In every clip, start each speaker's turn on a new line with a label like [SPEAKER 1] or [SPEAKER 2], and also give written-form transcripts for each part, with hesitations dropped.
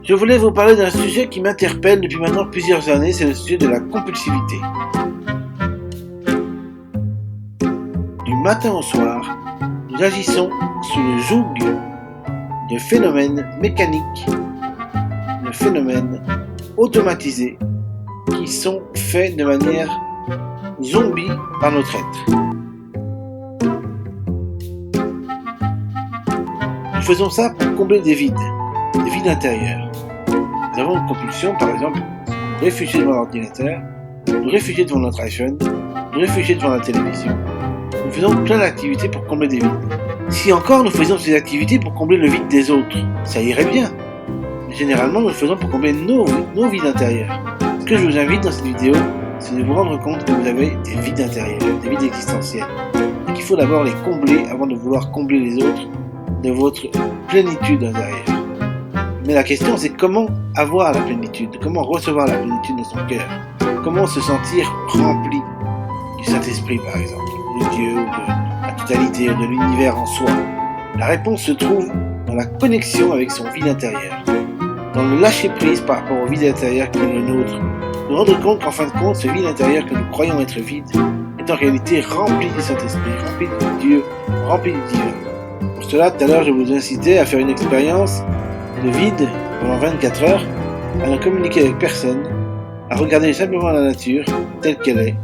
[SPEAKER 1] Je voulais vous parler d'un sujet qui m'interpelle depuis maintenant plusieurs années, c'est le sujet de la compulsivité. Du matin au soir, nous agissons sous le joug de phénomènes mécaniques, de phénomènes automatisés qui sont faits de manière zombie par notre être. Nous faisons ça pour combler des vides intérieurs. Nous avons une compulsion, par exemple, nous réfugier devant l'ordinateur, nous réfugier devant notre iPhone, nous réfugier devant la télévision. Nous faisons plein d'activités pour combler des vides. Si encore nous faisions ces activités pour combler le vide des autres, ça irait bien. Mais généralement, nous le faisons pour combler nos vides intérieurs. Ce que je vous invite dans cette vidéo, c'est de vous rendre compte que vous avez des vides intérieurs, des vides existentiels, et qu'il faut d'abord les combler avant de vouloir combler les autres de votre plénitude intérieure. Mais la question, c'est comment avoir la plénitude, comment recevoir la plénitude de son cœur, comment se sentir rempli du Saint-Esprit, par exemple, de Dieu, ou de la totalité, de l'univers en soi. La réponse se trouve dans la connexion avec son vide intérieur, dans le lâcher-prise par rapport au vide intérieur qui est le nôtre, nous rendre compte qu'en fin de compte, ce vide intérieur que nous croyons être vide est en réalité rempli du Saint-Esprit, rempli de Dieu, rempli du divin. Pour cela, tout à l'heure, je vous incitais à faire une expérience de vide pendant 24 heures, à ne communiquer avec personne, à regarder simplement la nature telle qu'elle est,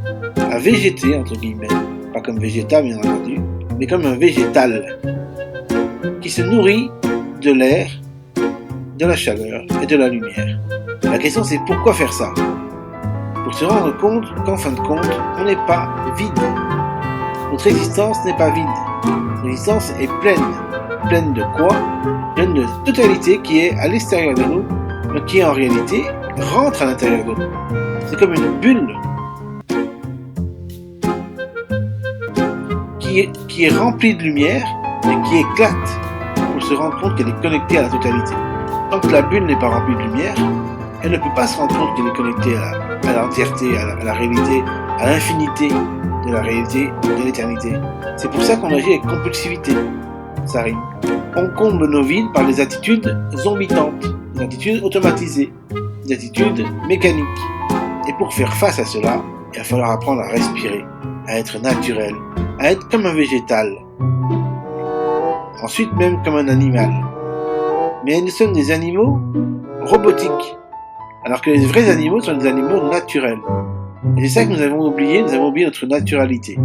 [SPEAKER 1] à végéter, entre guillemets, pas comme végétal bien entendu, mais comme un végétal, qui se nourrit de l'air, de la chaleur et de la lumière. La question c'est pourquoi faire ça ? Pour se rendre compte qu'en fin de compte, on n'est pas vide. Notre existence n'est pas vide. Notre existence est pleine. Pleine de quoi ? Pleine de totalité qui est à l'extérieur de nous, mais qui en réalité rentre à l'intérieur de nous. C'est comme une bulle qui est remplie de lumière, mais qui éclate pour se rendre compte qu'elle est connectée à la totalité. Tant que la bulle n'est pas remplie de lumière, elle ne peut pas se rendre compte qu'elle est connectée à l'entièreté, à la réalité, à l'infinité de la réalité, de l'éternité. C'est pour ça qu'on agit avec compulsivité. Ça rime. On comble nos vides par des attitudes zombitantes, des attitudes automatisées, des attitudes mécaniques. Et pour faire face à cela, il va falloir apprendre à respirer, à être naturel, à être comme un végétal. Ensuite même comme un animal. Mais nous sommes des animaux robotiques, alors que les vrais animaux sont des animaux naturels. Et c'est ça que nous avons oublié notre naturalité.